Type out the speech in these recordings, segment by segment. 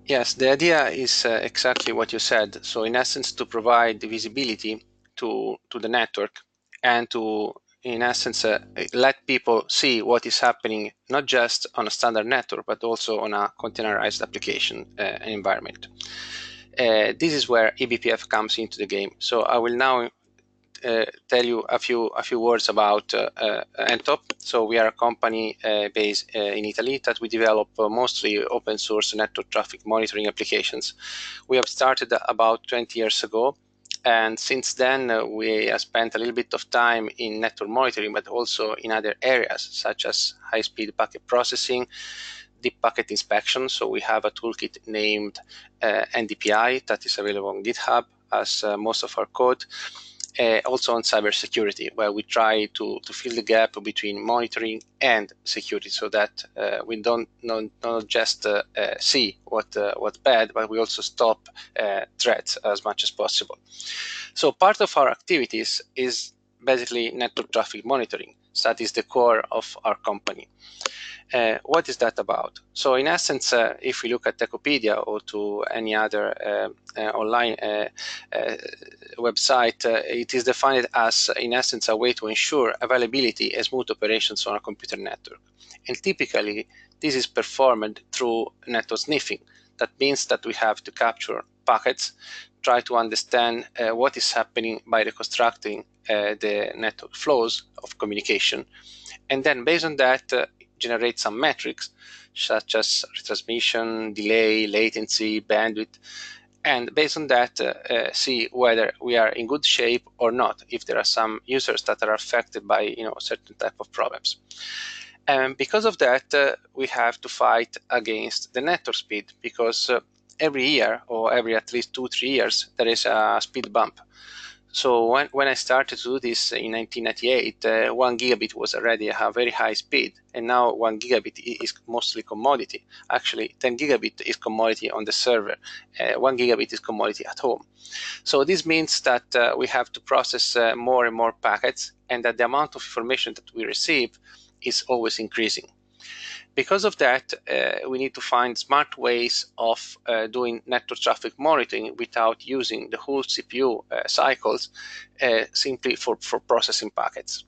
Yes, the idea is exactly what you said. So in essence, to provide visibility to the network and to, in essence, let people see what is happening, not just on a standard network, but also on a containerized application environment. This is where eBPF comes into the game. So I will now tell you a few words about ntop. So we are a company based in Italy that we develop mostly open source network traffic monitoring applications. We have started about 20 years ago, and since then we have spent a little bit of time in network monitoring, but also in other areas such as high-speed packet processing, deep packet inspection. So we have a toolkit named NDPI that is available on GitHub as most of our code. Also on cybersecurity, where we try to fill the gap between monitoring and security, so that we don't not just see what's bad, but we also stop threats as much as possible. So part of our activities is basically network traffic monitoring. So that is the core of our company. What is that about? So in essence, if we look at Techopedia or to any other online website, it is defined as, in essence, a way to ensure availability and smooth operations on a computer network. And typically, this is performed through network sniffing. That means that we have to capture packets, try to understand what is happening by reconstructing the network flows of communication, and then based on that, generate some metrics such as retransmission, delay, latency, bandwidth, and based on that, see whether we are in good shape or not, if there are some users that are affected by certain type of problems. And because of that, we have to fight against the network speed, because every year or every at least 2-3 years there is a speed bump. So when I started to do this in 1998, 1 gigabit was already a very high speed, and now 1 gigabit is mostly commodity. Actually, 10 gigabit is commodity on the server. 1 gigabit is commodity at home. So this means that we have to process more and more packets, and that the amount of information that we receive is always increasing. Because of that, we need to find smart ways of doing network traffic monitoring without using the whole CPU cycles simply for processing packets.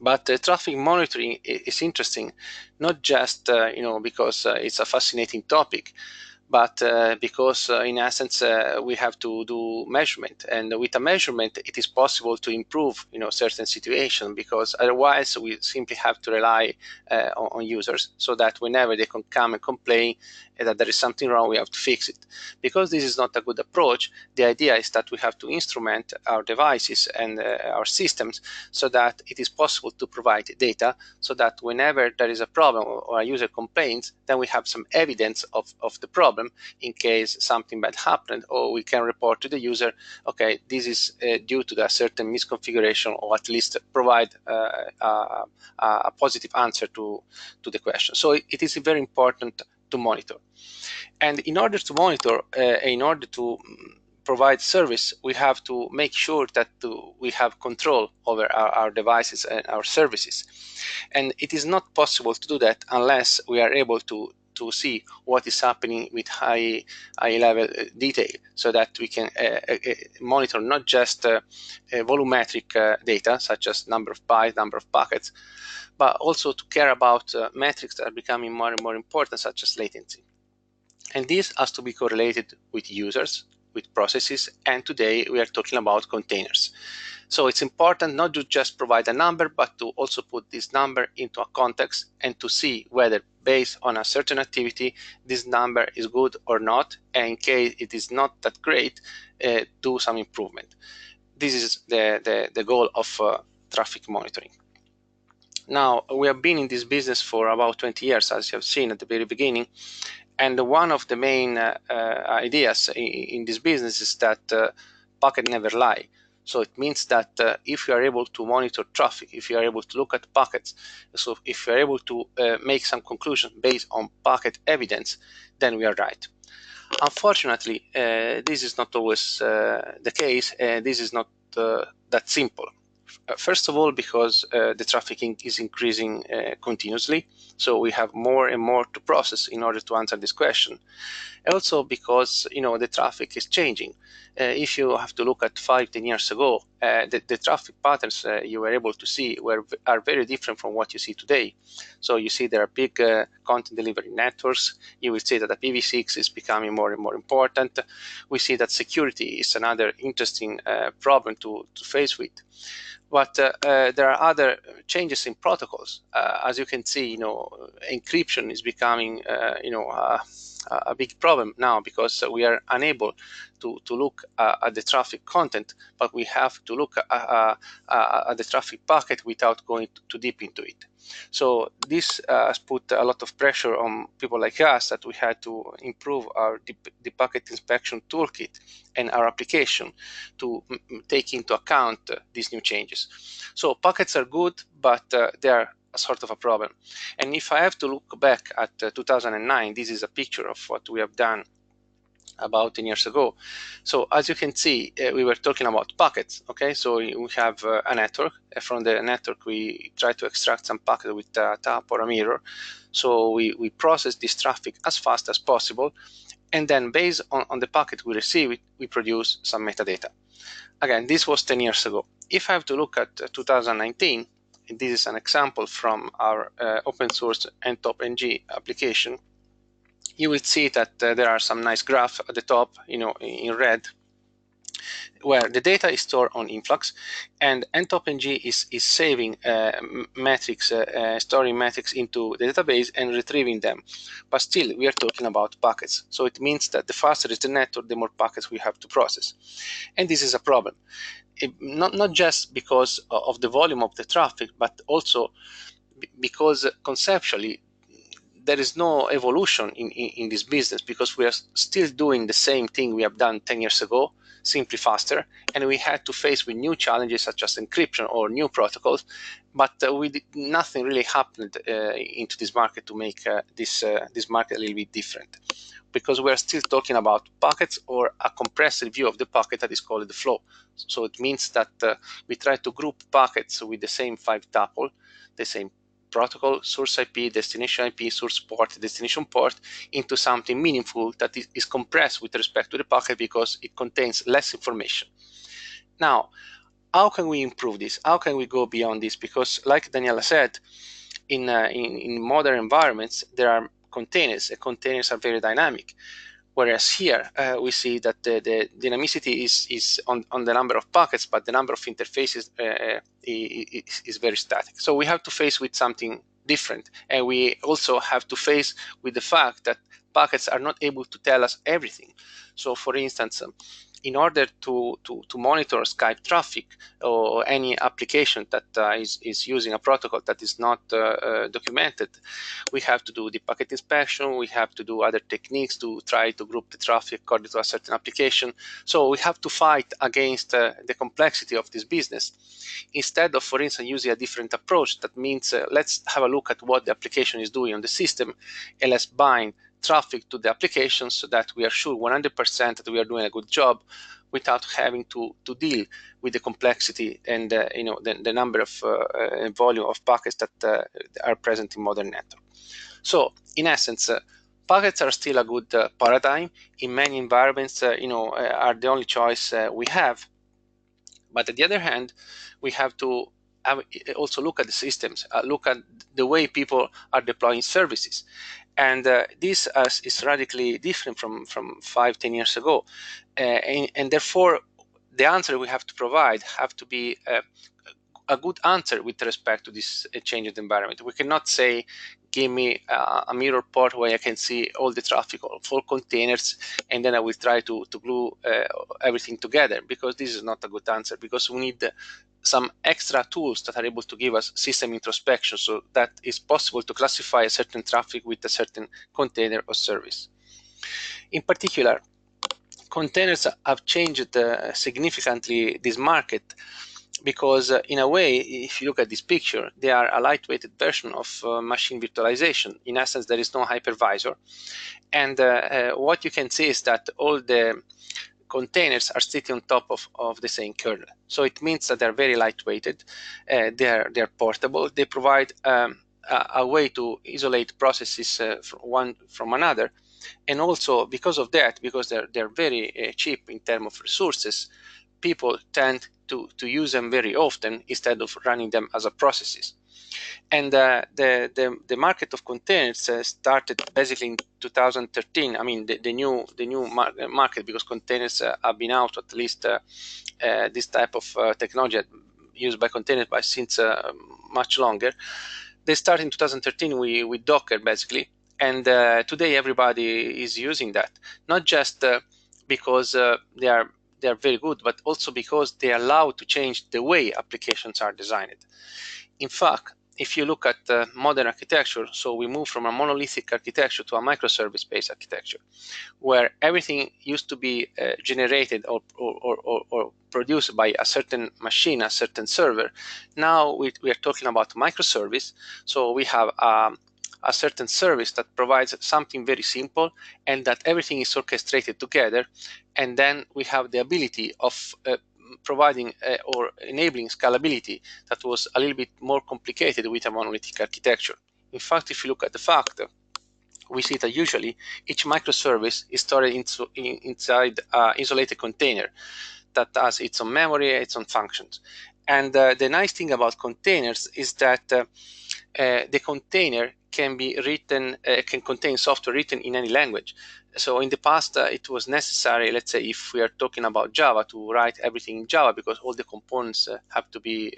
But traffic monitoring is interesting, not just because it's a fascinating topic, but because in essence we have to do measurement, and with a measurement it is possible to improve certain situation, because otherwise we simply have to rely on users, so that whenever they can come and complain that there is something wrong, we have to fix it. Because this is not a good approach, the idea is that we have to instrument our devices and our systems so that it is possible to provide data, so that whenever there is a problem or a user complains, then we have some evidence of the problem in case something bad happened, or we can report to the user, okay, this is due to a certain misconfiguration, or at least provide a positive answer to the question. So it is very important to monitor. And in order to monitor, in order to provide service, we have to make sure that we have control over our devices and our services. And it is not possible to do that unless we are able to see what is happening with high level detail, so that we can monitor not just volumetric data, such as number of bytes, number of packets, but also to care about metrics that are becoming more and more important, such as latency. And this has to be correlated with users, with processes, and today we are talking about containers. So it's important not to just provide a number, but to also put this number into a context and to see whether, based on a certain activity, this number is good or not, and in case it is not that great, do some improvement. This is the goal of traffic monitoring. Now, we have been in this business for about 20 years, as you have seen at the very beginning. And one of the main ideas in this business is that packet never lie. So it means that if you are able to monitor traffic, if you are able to look at packets, so if you are able to make some conclusion based on packet evidence, then we are right. Unfortunately, this is not always the case. This is not that simple. First of all, because the trafficking is increasing continuously. So we have more and more to process in order to answer this question. Also because the traffic is changing. If you have to look at 5-10 years ago, the traffic patterns you were able to see are very different from what you see today. So you see there are big content delivery networks. You will see that the IPv6 is becoming more and more important. We see that security is another interesting problem to face with. But there are other changes in protocols. As you can see, encryption is becoming, a big problem now, because we are unable to look at the traffic content, but we have to look at the traffic packet without going too deep into it. So this has put a lot of pressure on people like us, that we had to improve our the packet inspection toolkit and our application to take into account these new changes. So packets are good, but they are a sort of a problem. And if I have to look back at 2009, this is a picture of what we have done about 10 years ago. So as you can see, we were talking about packets. Okay, so we have a network. From the network, we try to extract some packet with a tap or a mirror. So we process this traffic as fast as possible, and then based on the packet we receive, we produce some metadata. Again, this was 10 years ago. If I have to look at 2019, this is an example from our open source ntopng application. You will see that there are some nice graphs at the top, in red, where the data is stored on influx, and ntopng is saving metrics, storing metrics into the database and retrieving them. But still, we are talking about packets. So it means that the faster is the network, the more packets we have to process. And this is a problem. Not just because of the volume of the traffic, but also because conceptually there is no evolution in this business, because we are still doing the same thing we have done 10 years ago, simply faster, and we had to face with new challenges such as encryption or new protocols, but nothing really happened into this market to make this market a little bit different, because we are still talking about packets or a compressed view of the packet that is called the flow. So it means that we try to group packets with the same 5 tuple, the same protocol, source IP, destination IP, source port, destination port, into something meaningful that is compressed with respect to the packet because it contains less information. Now, how can we improve this? How can we go beyond this? Because like Daniela said, in modern environments, there are containers, and containers are very dynamic. Whereas here, we see that the dynamicity is on the number of packets, but the number of interfaces is very static. So we have to face with something different. And we also have to face with the fact that packets are not able to tell us everything. So for instance, in order to monitor Skype traffic or any application that is using a protocol that is not documented, we have to do the packet inspection, we have to do other techniques to try to group the traffic according to a certain application. So we have to fight against the complexity of this business. Instead of, for instance, using a different approach, that means let's have a look at what the application is doing on the system, and let's bind traffic to the application so that we are sure 100% that we are doing a good job without having to deal with the complexity and the number of volume of packets that are present in modern network. So in essence, packets are still a good paradigm. In many environments, are the only choice we have. But on the other hand, we have to also look at the systems, look at the way people are deploying services. And this is radically different from 5-10 years ago. And therefore, the answer we have to provide have to be a good answer with respect to this changed environment. We cannot say, give me a mirror port where I can see all the traffic of all containers, and then I will try to glue everything together, because this is not a good answer, because we need some extra tools that are able to give us system introspection, so that it's possible to classify a certain traffic with a certain container or service. In particular, containers have changed significantly this market, because in a way, if you look at this picture, they are a lightweighted version of machine virtualization. In essence, there is no hypervisor. And what you can see is that all the containers are sitting on top of the same kernel. So it means that they're very lightweighted, they're portable, they provide a way to isolate processes from one from another. And also because of that, because they're very cheap in terms of resources, people tend to use them very often instead of running them as a processes. And the market of containers started basically in 2013. I mean, the new market, because containers have been out, at least this type of technology used by containers by since much longer. They started in 2013 with Docker basically, and today everybody is using that. Not just because they are very good, but also because they allow to change the way applications are designed. In fact, if you look at modern architecture, so we move from a monolithic architecture to a microservice-based architecture, where everything used to be generated or produced by a certain machine, a certain server. Now we are talking about microservice. So we have a certain service that provides something very simple, and that everything is orchestrated together. And then we have the ability of providing or enabling scalability that was a little bit more complicated with a monolithic architecture. In fact, if you look at the fact, we see that usually each microservice is stored inside an isolated container that has its own memory, its own functions. And the nice thing about containers is that the container can be written, can contain software written in any language. So in the past, it was necessary, let's say, if we are talking about Java, to write everything in Java, because all the components have to be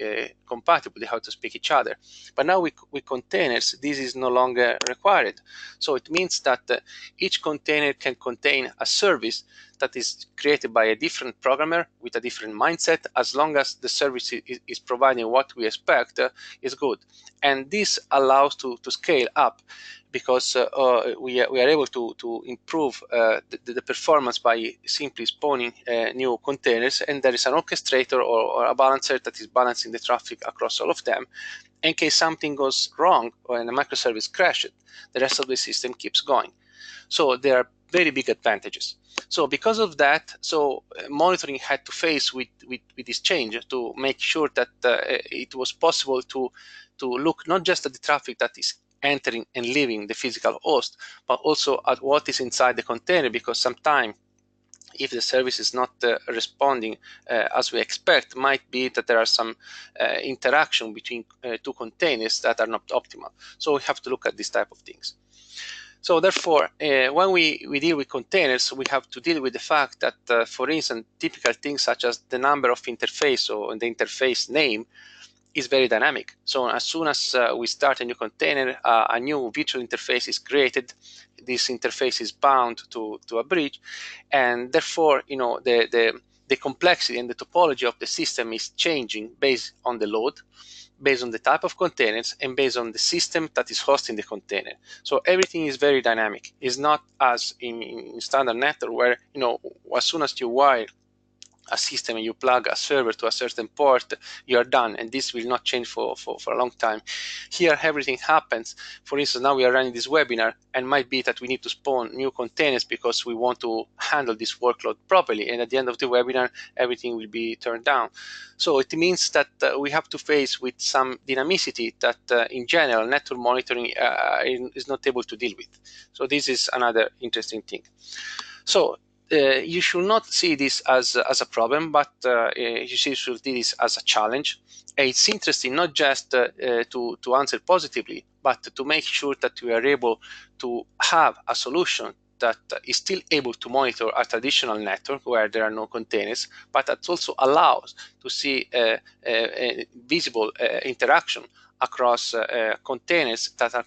compatible, they have to speak each other. But now with containers, this is no longer required. So it means that each container can contain a service that is created by a different programmer with a different mindset, as long as the service is providing what we expect is good. And this allows to scale up, because we are able to improve the performance by simply spawning new containers, and there is an orchestrator or a balancer that is balancing the traffic across all of them. In case something goes wrong or a microservice crashes, the rest of the system keeps going. So there are very big advantages. So because of that, monitoring had to face with this change to make sure that it was possible to look not just at the traffic that is entering and leaving the physical host, but also at what is inside the container, because sometimes if the service is not responding as we expect, might be that there are some interaction between two containers that are not optimal. So we have to look at this type of things. So therefore, when we deal with containers, we have to deal with the fact that, for instance, typical things such as the number of interface or the interface name is very dynamic. So as soon as we start a new container, a new virtual interface is created. This interface is bound to a bridge, and therefore, the complexity and the topology of the system is changing based on the load, based on the type of containers, and based on the system that is hosting the container. So everything is very dynamic. It's not as in standard network where, as soon as you wire a system and you plug a server to a certain port, you are done, and this will not change for a long time. Here, everything happens. For instance, now we are running this webinar, and might be that we need to spawn new containers because we want to handle this workload properly, and at the end of the webinar, everything will be turned down. So it means that we have to face with some dynamicity that, in general, network monitoring is not able to deal with. So this is another interesting thing. So you should not see this as a problem, but you should see this as a challenge. It's interesting not just to answer positively, but to make sure that we are able to have a solution that is still able to monitor a traditional network where there are no containers, but that also allows to see visible interaction across containers that are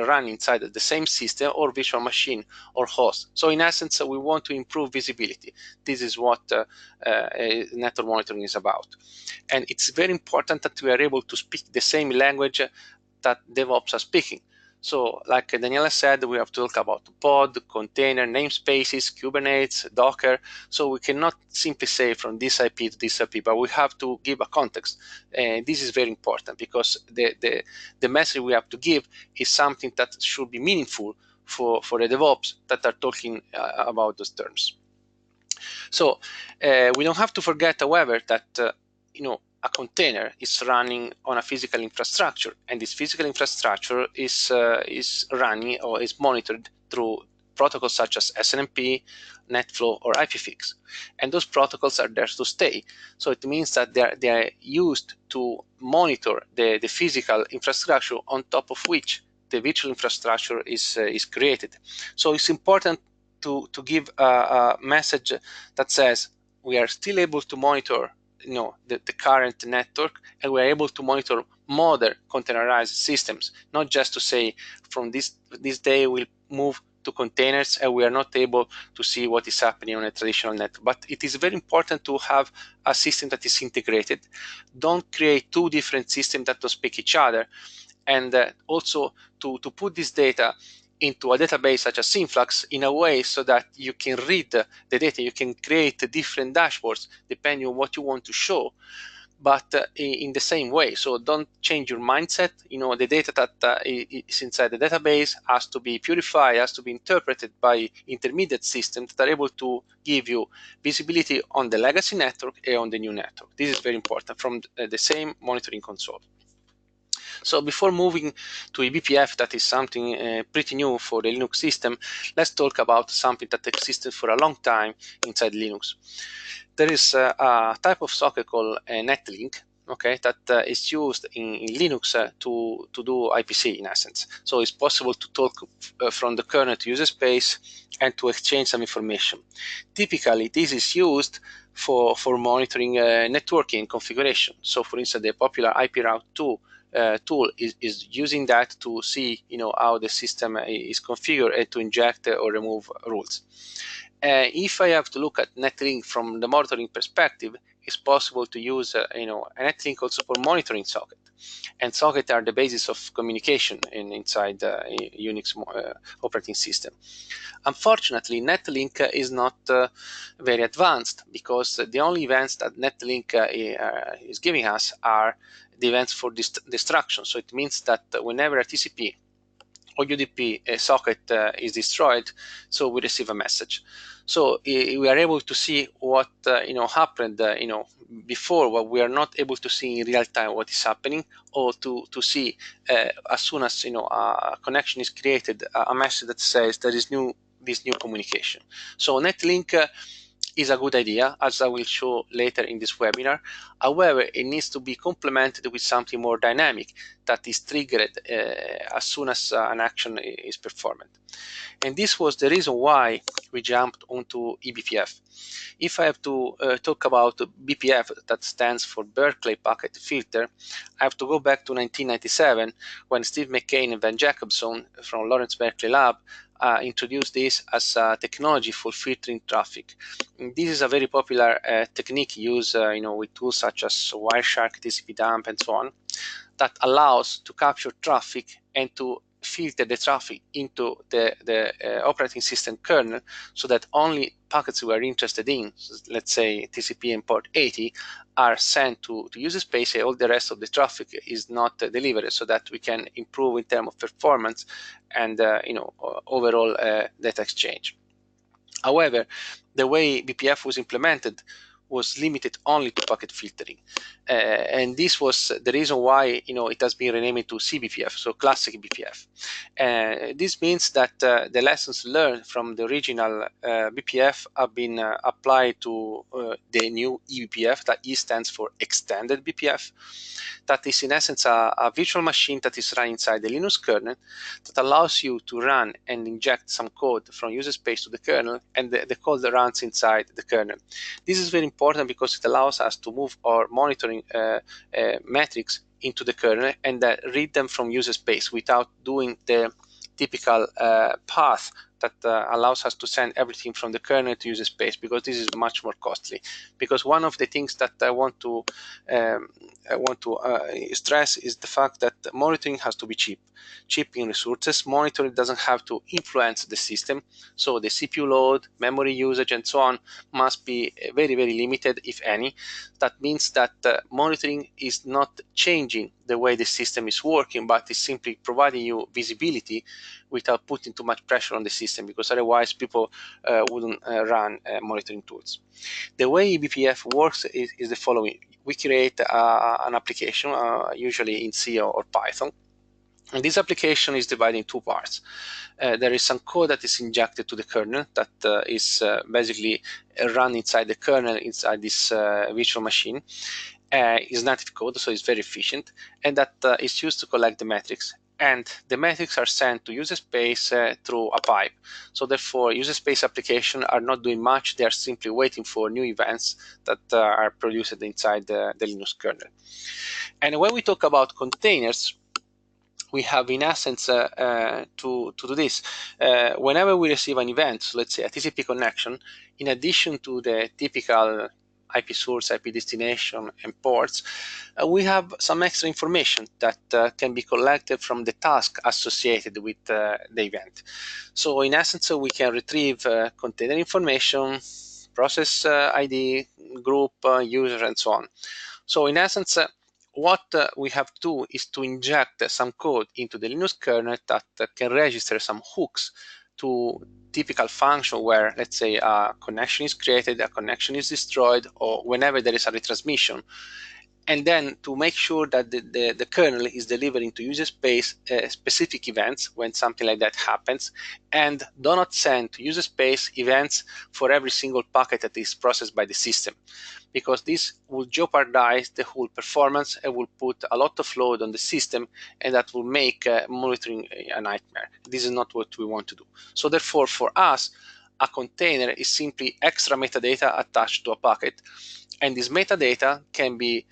run inside the same system or virtual machine or host. So in essence, we want to improve visibility. This is what network monitoring is about. And it's very important that we are able to speak the same language that DevOps are speaking. So like Daniela said, we have to talk about pod, container, namespaces, Kubernetes, Docker. So we cannot simply say from this IP to this IP, but we have to give a context. And this is very important because the message we have to give is something that should be meaningful for the DevOps that are talking about those terms. So we don't have to forget, however, that a container is running on a physical infrastructure, and this physical infrastructure is running or is monitored through protocols such as SNMP, NetFlow, or IPFix. And those protocols are there to stay. So it means that they are used to monitor the physical infrastructure on top of which the virtual infrastructure is created. So it's important to give a message that says we are still able to monitor the current network, and we are able to monitor modern containerized systems, not just to say from this day we'll move to containers and we are not able to see what is happening on a traditional network. But it is very important to have a system that is integrated. Don't create two different systems that don't speak each other, and also to put this data into a database such as Influx in a way so that you can read the data, you can create different dashboards depending on what you want to show, but in the same way. So don't change your mindset. The data that is inside the database has to be purified, has to be interpreted by intermediate systems that are able to give you visibility on the legacy network and on the new network. This is very important from the same monitoring console. So before moving to eBPF, that is something pretty new for the Linux system, let's talk about something that existed for a long time inside Linux. There is a type of socket called NetLink, okay, that is used in Linux to do IPC in essence. So it's possible to talk from the kernel to user space and to exchange some information. Typically, this is used for monitoring networking configuration. So for instance, the popular IP Route 2 tool is using that to see how the system is configured and to inject or remove rules. If I have to look at NetLink from the monitoring perspective, it's possible to use a NetLink also for monitoring socket. And sockets are the basis of communication inside Unix operating system. Unfortunately, NetLink is not very advanced, because the only events that NetLink is giving us are the events for destruction. So it means that whenever a TCP or UDP socket is destroyed, so we receive a message. So we are able to see what happened before, what we are not able to see in real time what is happening, or to see as soon as a connection is created, a message that says there is this new communication. So NetLink is a good idea, as I will show later in this webinar. However, it needs to be complemented with something more dynamic that is triggered as soon as an action is performed. And this was the reason why we jumped onto eBPF. If I have to talk about BPF, that stands for Berkeley Packet Filter, I have to go back to 1997 when Steve McCain and Van Jacobson from Lawrence Berkeley Lab introduced this as a technology for filtering traffic. And this is a very popular technique used with tools such as Wireshark, TCP-dump, and so on, that allows to capture traffic and to filter the traffic into the operating system kernel, so that only packets we are interested in, let's say TCP and port 80, are sent to user space, and all the rest of the traffic is not delivered, so that we can improve in terms of performance and overall data exchange. However, the way BPF was implemented was limited only to packet filtering, and this was the reason why it has been renamed to CBPF, so classic BPF. This means that the lessons learned from the original BPF have been applied to the new eBPF. That E stands for extended BPF. That is in essence a virtual machine that is run inside the Linux kernel, that allows you to run and inject some code from user space to the kernel, and the code runs inside the kernel. This is very important because it allows us to move our monitoring metrics into the kernel and read them from user space without doing the typical path that allows us to send everything from the kernel to user space, because this is much more costly. Because one of the things that I want to stress is the fact that monitoring has to be cheap in resources. Monitoring doesn't have to influence the system, so the CPU load, memory usage, and so on must be very, very limited, if any. That means that monitoring is not changing the way the system is working, but is simply providing you visibility without putting too much pressure on the system. system, because otherwise people wouldn't run monitoring tools. The way eBPF works is the following. We create an application, usually in C or Python, and this application is divided in two parts. There is some code that is injected to the kernel that is basically run inside the kernel, inside this virtual machine. Is native code, so it's very efficient, and that is used to collect the metrics. And the metrics are sent to user space through a pipe. So therefore, user space applications are not doing much. They are simply waiting for new events that are produced inside the Linux kernel. And when we talk about containers, we have in essence to do this. Whenever we receive an event, so let's say a TCP connection, in addition to the typical IP source, IP destination, and ports, we have some extra information that can be collected from the task associated with the event. So in essence, we can retrieve container information, process ID, group, user, and so on. So in essence, what we have to do is to inject some code into the Linux kernel that can register some hooks to typical function where, let's say, a connection is created, a connection is destroyed, or whenever there is a retransmission. And then to make sure that the kernel is delivering to user space specific events when something like that happens, and do not send to user space events for every single packet that is processed by the system, because this will jeopardize the whole performance and will put a lot of load on the system, and that will make monitoring a nightmare. This is not what we want to do. So therefore, for us, a container is simply extra metadata attached to a packet. And this metadata can be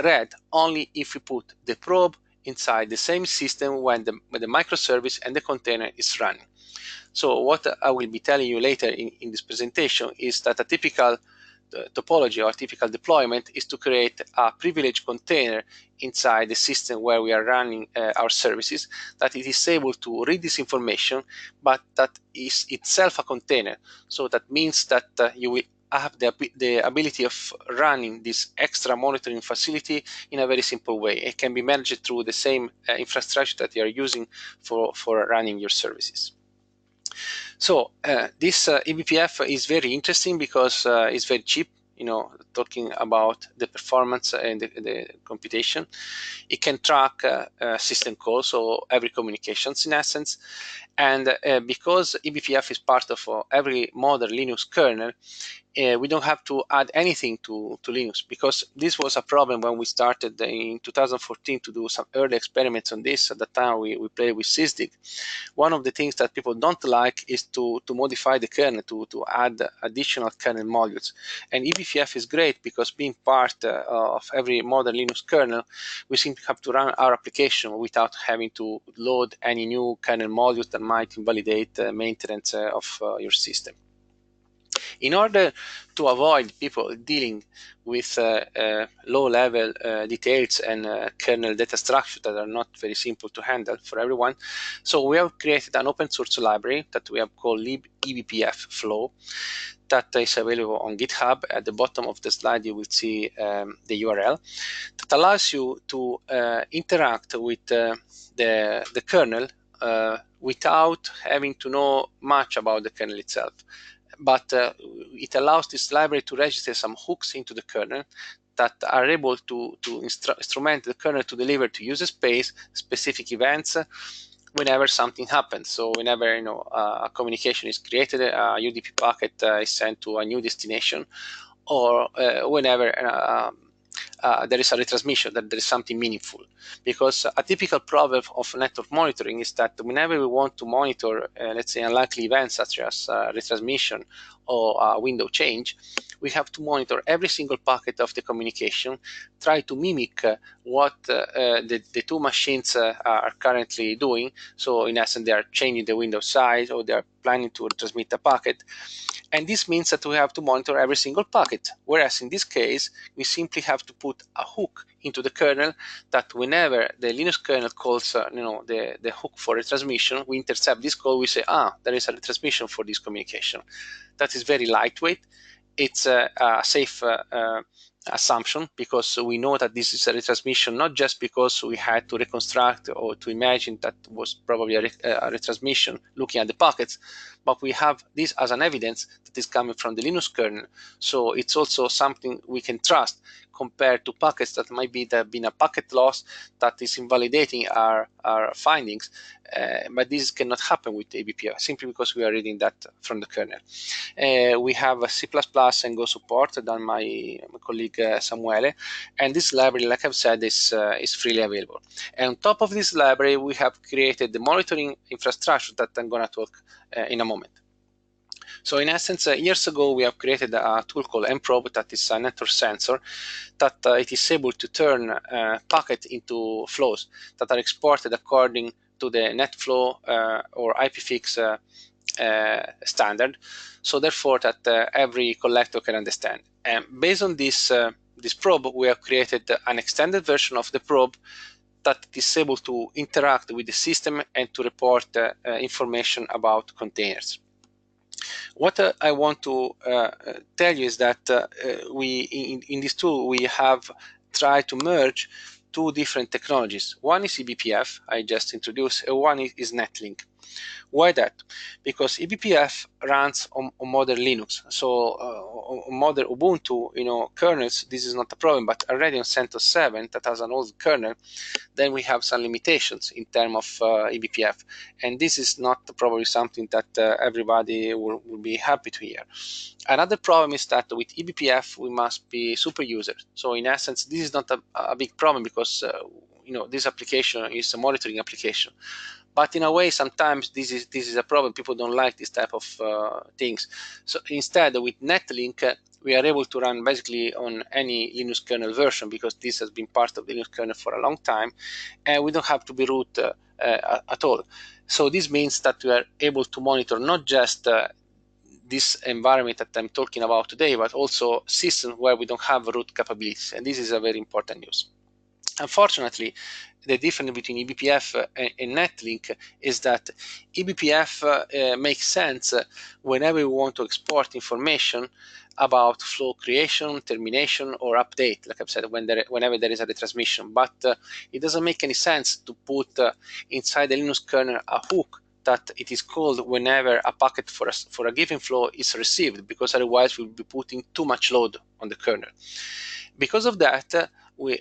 read only if we put the probe inside the same system when the microservice and the container is running. So what I will be telling you later in this presentation is that a typical topology or typical deployment is to create a privileged container inside the system where we are running our services, that it is able to read this information, but that is itself a container. So that means that you will have the ability of running this extra monitoring facility in a very simple way. It can be managed through the same infrastructure that you are using for running your services. So this eBPF is very interesting because it's very cheap, talking about the performance and the computation. It can track system calls, so every communications in essence. And because eBPF is part of every modern Linux kernel, we don't have to add anything to Linux, because this was a problem when we started in 2014 to do some early experiments on this. At the time, we played with sysdig. One of the things that people don't like is to modify the kernel, to add additional kernel modules. And eBPF is great because being part of every modern Linux kernel, we simply have to run our application without having to load any new kernel modules that might invalidate maintenance of your system. In order to avoid people dealing with low-level details and kernel data structure that are not very simple to handle for everyone, so we have created an open source library that we have called libebpflow that is available on GitHub. At the bottom of the slide, you will see the URL that allows you to interact with the kernel without having to know much about the kernel itself. But it allows this library to register some hooks into the kernel that are able to instrument the kernel to deliver to user space specific events whenever something happens. So whenever a communication is created, a UDP packet is sent to a new destination, or whenever there is a retransmission, that there is something meaningful. Because a typical problem of network monitoring is that whenever we want to monitor, let's say, unlikely events such as retransmission or a window change, we have to monitor every single packet of the communication, try to mimic what the two machines are currently doing. So in essence, they are changing the window size, or they are planning to transmit a packet. And this means that we have to monitor every single packet. Whereas in this case, we simply have to put a hook into the kernel that whenever the Linux kernel calls the hook for retransmission, we intercept this call, we say, there is a retransmission for this communication. That is very lightweight. it's a safe assumption, because we know that this is a retransmission, not just because we had to reconstruct or to imagine that was probably a retransmission looking at the packets, but we have this as an evidence that is coming from the Linux kernel. So it's also something we can trust compared to packets that might be there have been a packet loss that is invalidating our findings. But this cannot happen with eBPF simply because we are reading that from the kernel. We have a C++ and Go support done my colleague Samuele, and this library, like I've said, is freely available. And on top of this library, we have created the monitoring infrastructure that I'm going to talk in a moment. So in essence, years ago, we have created a tool called mprobe that is a network sensor that it is able to turn packets into flows that are exported according to the NetFlow or IPFix standard. So therefore that every collector can understand. And based on this probe, we have created an extended version of the probe that is able to interact with the system and to report information about containers. What I want to tell you is that in this tool we have tried to merge two different technologies. One is eBPF, I just introduced, and one is NetLink. Why that? Because eBPF runs on modern Linux, so on modern Ubuntu, kernels, this is not a problem, but already on CentOS 7 that has an old kernel, then we have some limitations in terms of eBPF, and this is not probably something that everybody will be happy to hear. Another problem is that with eBPF we must be super users. So in essence, this is not a big problem because this application is a monitoring application. But in a way, sometimes this is a problem. People don't like this type of things. So instead, with NetLink, we are able to run basically on any Linux kernel version, because this has been part of the Linux kernel for a long time, and we don't have to be root at all. So this means that we are able to monitor not just this environment that I'm talking about today, but also systems where we don't have root capabilities, and this is a very important news. Unfortunately, the difference between eBPF and NetLink is that eBPF makes sense whenever we want to export information about flow creation, termination, or update, like I've said, whenever there is a retransmission. But it doesn't make any sense to put inside the Linux kernel a hook that it is called whenever a packet for a given flow is received, because otherwise we'll be putting too much load on the kernel. Because of that,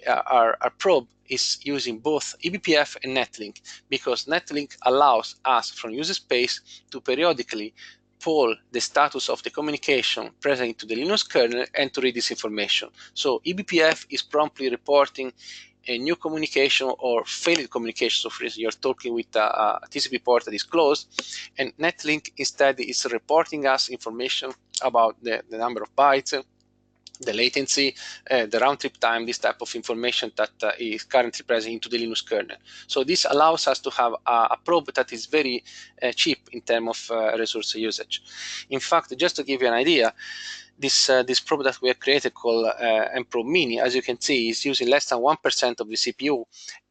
our probe is using both eBPF and NetLink, because NetLink allows us from user space to periodically poll the status of the communication present to the Linux kernel and to read this information. So eBPF is promptly reporting a new communication or failed communication. So for instance, you're talking with a TCP port that is closed, and NetLink instead is reporting us information about the number of bytes, the latency, the round trip time, this type of information that is currently present into the Linux kernel. So this allows us to have a probe that is very cheap in terms of resource usage. In fact, just to give you an idea, this probe that we have created called mprobe mini, as you can see, is using less than 1% of the CPU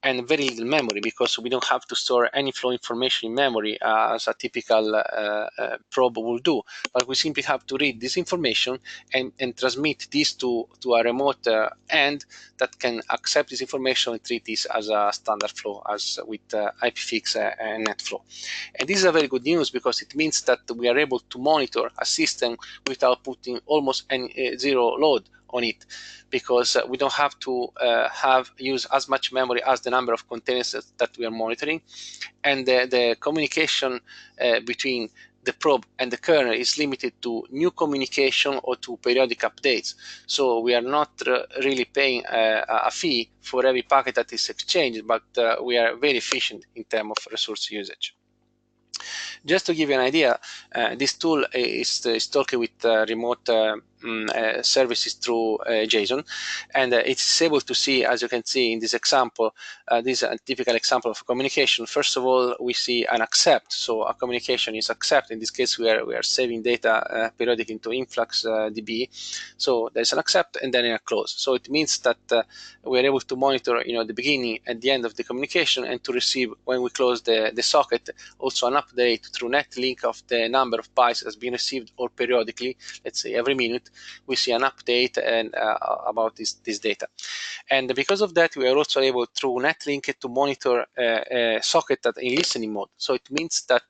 and very little memory, because we don't have to store any flow information in memory as a typical probe will do. But we simply have to read this information and transmit this to a remote end that can accept this information and treat this as a standard flow, as with IPFix and NetFlow. And this is a very good news, because it means that we are able to monitor a system without putting almost any zero load on it, because we don't have to use as much memory as the number of containers that we are monitoring, and the communication between the probe and the kernel is limited to new communication or to periodic updates. So we are not really paying a fee for every packet that is exchanged, but we are very efficient in terms of resource usage. Just to give you an idea, this tool is talking with remote services through JSON, and it's able to see, as you can see in this example, this is a typical example of communication. First of all, we see an accept, so a communication is accept. In this case, we are saving data periodically into InfluxDB. So there's an accept and then a close. So it means that we are able to monitor, the beginning and the end of the communication, and to receive, when we close the socket, also an update through NetLink of the number of bytes that's been received, or periodically, let's say every minute, we see an update and about this data. And because of that, we are also able through NetLink to monitor a socket that in listening mode. So it means that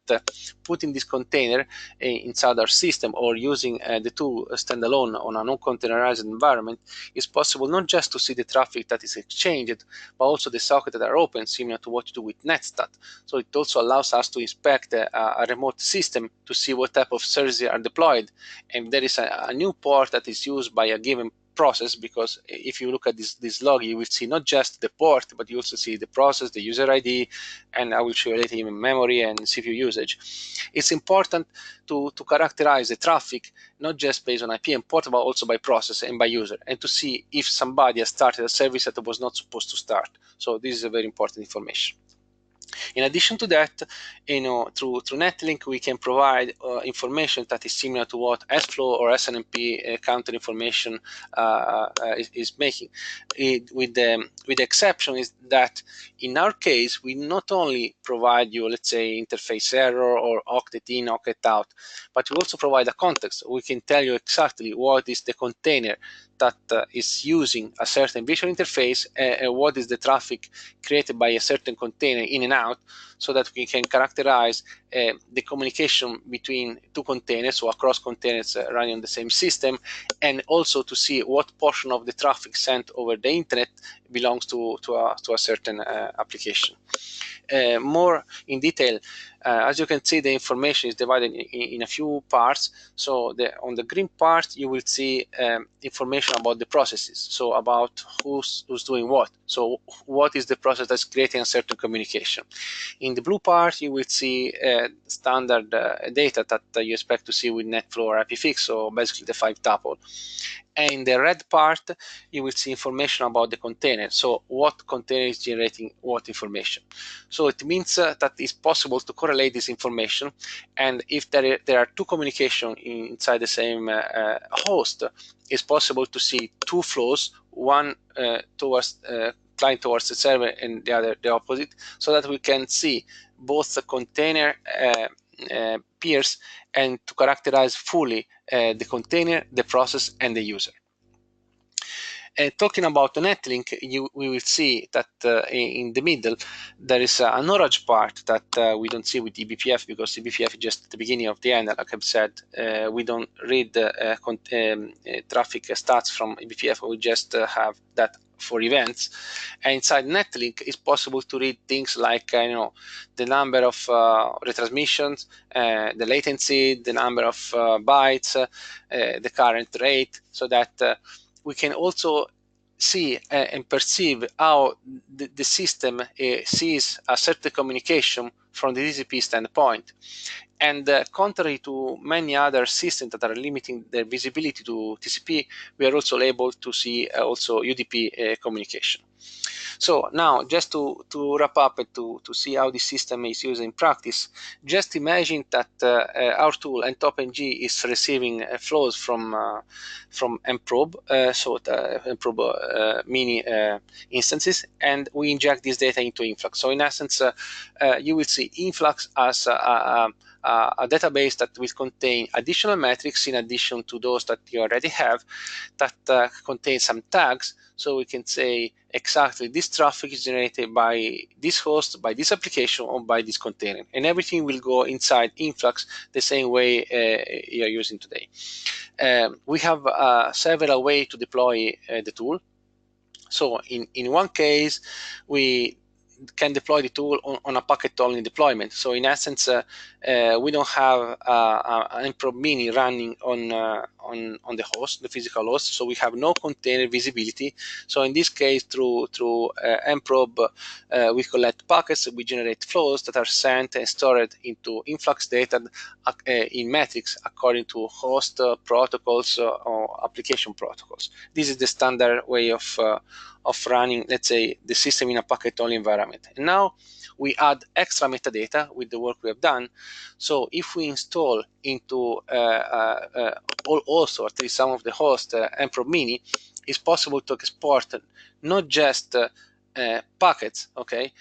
putting this container inside our system or using the tool standalone on a non-containerized environment is possible not just to see the traffic that is exchanged, but also the sockets that are open, similar to what you do with netstat. So it also allows us to inspect a remote system to see what type of services are deployed, and there is a new port that is used by a given process, because if you look at this log, you will see not just the port, but you also see the process, the user ID, and I will show you later even memory and CPU usage. It's important to characterize the traffic not just based on IP and port, but also by process and by user, and to see if somebody has started a service that was not supposed to start. So this is a very important information. In addition to that, through NetLink, we can provide information that is similar to what sFlow or SNMP counter information is making. With the exception is that in our case, we not only provide you, let's say, interface error or octet in, octet out, but we also provide a context. We can tell you exactly what is the container that is using a certain visual interface and what is the traffic created by a certain container in and out, so that we can characterize the communication between two containers, so across containers running on the same system, and also to see what portion of the traffic sent over the internet belongs to a certain application. More in detail, as you can see, the information is divided in a few parts. So on the green part, you will see information about the processes, so about who's doing what. So what is the process that's creating a certain communication. In the blue part, you will see standard data that you expect to see with NetFlow or IPFix, so basically the 5-tuple. And in the red part, you will see information about the container. So what container is generating what information. So it means that it's possible to correlate this information. And if there are two communications inside the same host, it's possible to see two flows, one towards client towards the server and the other the opposite, so that we can see both the container peers and to characterize fully the container, the process, and the user. Talking about the NetLink, we will see that in the middle there is an orange part that we don't see with eBPF, because eBPF is just at the beginning of the end. Like I've said, we don't read traffic stats from eBPF, we just have that for events. And inside NetLink, it's possible to read things like the number of retransmissions, the latency, the number of bytes, the current rate, so that we can also see and perceive how the system sees a certain communication from the TCP standpoint. And contrary to many other systems that are limiting their visibility to TCP, we are also able to see also UDP communication. So now, just to wrap up and to see how this system is used in practice, just imagine that our tool ntopng is receiving flows from mprobe, so the mprobe mini instances, and we inject this data into influx. So in essence, you will see influx as a database that will contain additional metrics in addition to those that you already have, that contain some tags, so we can say exactly this traffic is generated by this host, by this application, or by this container, and everything will go inside influx the same way you are using today. We have several ways to deploy the tool. So in one case, we can deploy the tool on a packet-only deployment. So in essence, we don't have an mprobe mini running on the host, the physical host. So we have no container visibility. So in this case, through mprobe, we collect packets, we generate flows that are sent and stored into influx data in metrics according to host protocols or application protocols. This is the standard way of running, let's say, the system in a packet-only environment. And now we add extra metadata with the work we have done. So if we install into all hosts, or at least some of the hosts, mprobe mini, it's possible to export not just packets, okay,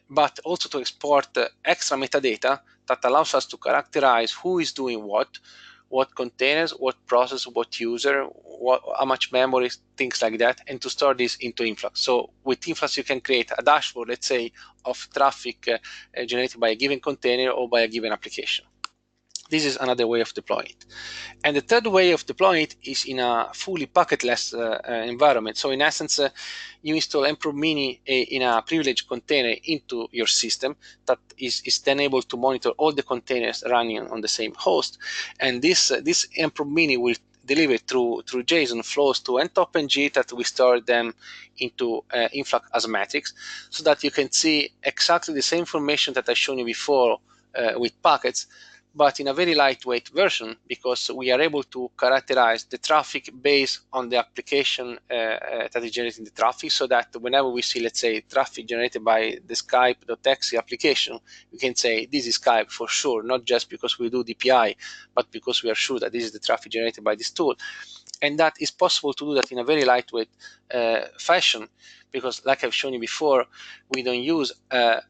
but also to export extra metadata that allows us to characterize who is doing what containers, what process, what user, how much memory, things like that, and to store this into Influx. So with Influx, you can create a dashboard, let's say, of traffic generated by a given container or by a given application. This is another way of deploying it. And the third way of deploying it is in a fully packetless environment. So in essence, you install nprove mini in a privileged container into your system that is then able to monitor all the containers running on the same host. And this nprove mini will deliver through JSON flows to ntopng that we store them into Influx as metrics, so that you can see exactly the same information that I showed you before with packets, but in a very lightweight version, because we are able to characterize the traffic based on the application that is generating the traffic, so that whenever we see, let's say, traffic generated by the Skype.exe application, we can say this is Skype for sure, not just because we do DPI, but because we are sure that this is the traffic generated by this tool. And that is possible to do that in a very lightweight fashion, because like I've shown you before, we don't use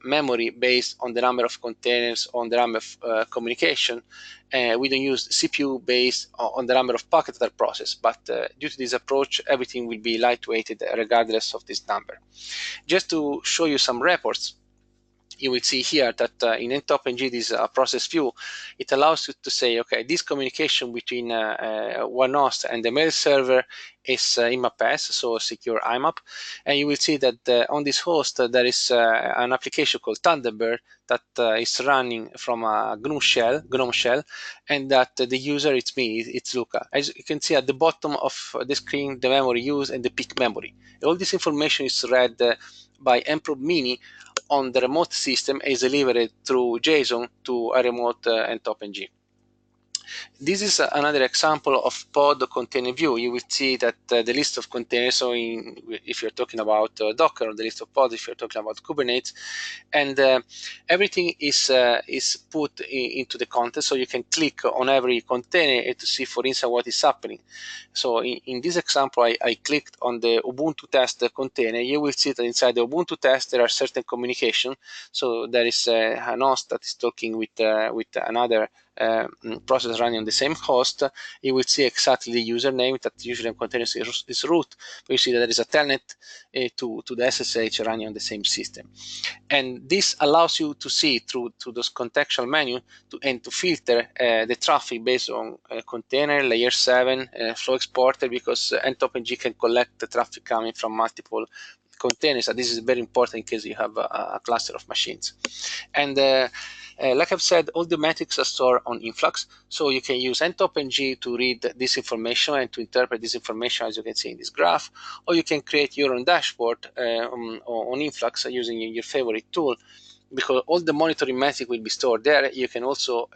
memory based on the number of containers, on the number of communication. We don't use CPU based on the number of packets that are processed. But due to this approach, everything will be lightweighted regardless of this number. Just to show you some reports, you will see here that in ntopng, this process view, it allows you to say, okay, this communication between one host and the mail server is IMAP-S, so secure IMAP. And you will see that on this host, there is an application called Thunderbird that is running from a GNOME shell, and that the user, it's me, it's Luca. As you can see at the bottom of the screen, the memory used and the peak memory. All this information is read by nprove mini on the remote system is delivered through JSON to a remote ntopng. This is another example of pod container view. You will see that the list of containers, so if you're talking about Docker, or the list of pods if you're talking about Kubernetes, and everything is put into the context, so you can click on every container to see, for instance, what is happening. So in this example, I clicked on the Ubuntu test container. You will see that inside the Ubuntu test there are certain communication. So there is an host that is talking with another process running on the same host. You will see exactly the username that usually in containers is root. But you see that there is a telnet to the SSH running on the same system. And this allows you to see through those contextual menu and to filter the traffic based on container, layer 7, flow exporter, because ntopng can collect the traffic coming from multiple containers. And this is very important in case you have a cluster of machines. And like I've said, all the metrics are stored on Influx, so you can use ntopng to read this information and to interpret this information, as you can see in this graph, or you can create your own dashboard on Influx using your favorite tool, because all the monitoring metrics will be stored there. You can also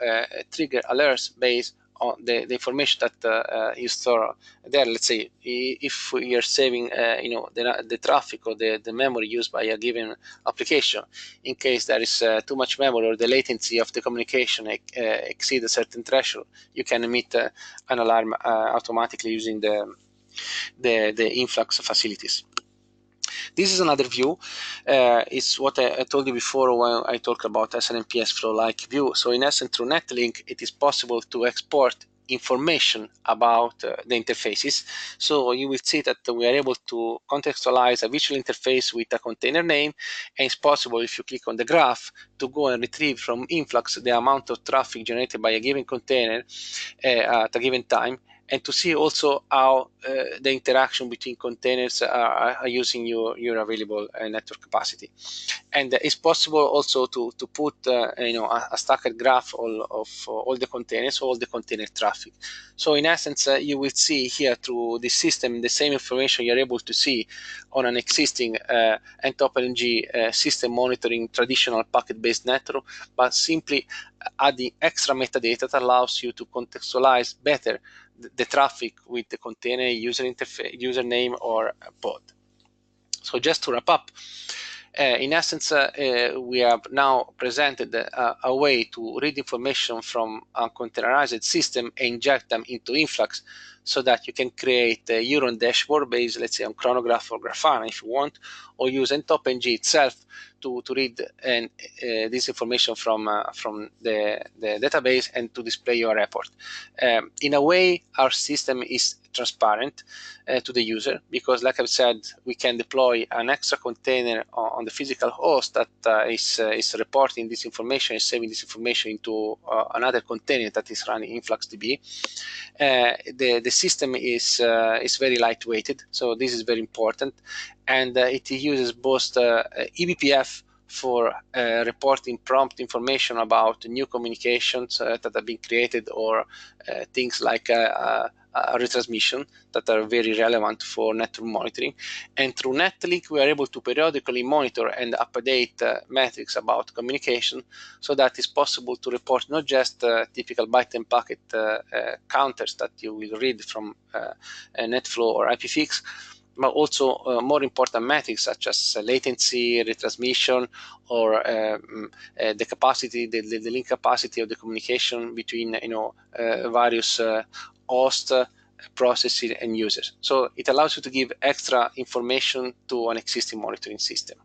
trigger alerts based on the information that you store there. Let's say if you're saving the traffic or the memory used by a given application, in case there is too much memory or the latency of the communication exceeds a certain threshold, you can emit an alarm automatically using the Influx facilities. This is another view. It's what I told you before when I talked about SNMP-like view. So in essence, through NetLink, it is possible to export information about the interfaces. So you will see that we are able to contextualize a visual interface with a container name, and it's possible, if you click on the graph, to go and retrieve from Influx the amount of traffic generated by a given container at a given time, and to see also how the interaction between containers are using your available network capacity. And it's possible also to put a stacked graph of all the containers, all the container traffic. So in essence, you will see here through the system the same information you're able to see on an existing ntopng system monitoring traditional packet-based network, but simply adding extra metadata that allows you to contextualize better the traffic with the container user interface, username, or pod. So just to wrap up, in essence, we have now presented a way to read information from a containerized system and inject them into Influx, so that you can create your own dashboard based, let's say, on Chronograph or Grafana if you want, or use ntopng itself to read this information from the database and to display your report. In a way, our system is transparent to the user, because like I've said, we can deploy an extra container on the physical host that is reporting this information and saving this information into another container that is running InfluxDB. The system is very lightweighted, so this is very important, and it uses both eBPF for reporting prompt information about new communications that have been created, or things like a retransmission that are very relevant for network monitoring. And through NetLink, we are able to periodically monitor and update metrics about communication, so that it's possible to report not just typical byte and packet counters that you will read from NetFlow or IPFix, but also more important metrics such as latency, retransmission, or the capacity, the link capacity of the communication between various hosts, processes, and users. So it allows you to give extra information to an existing monitoring system.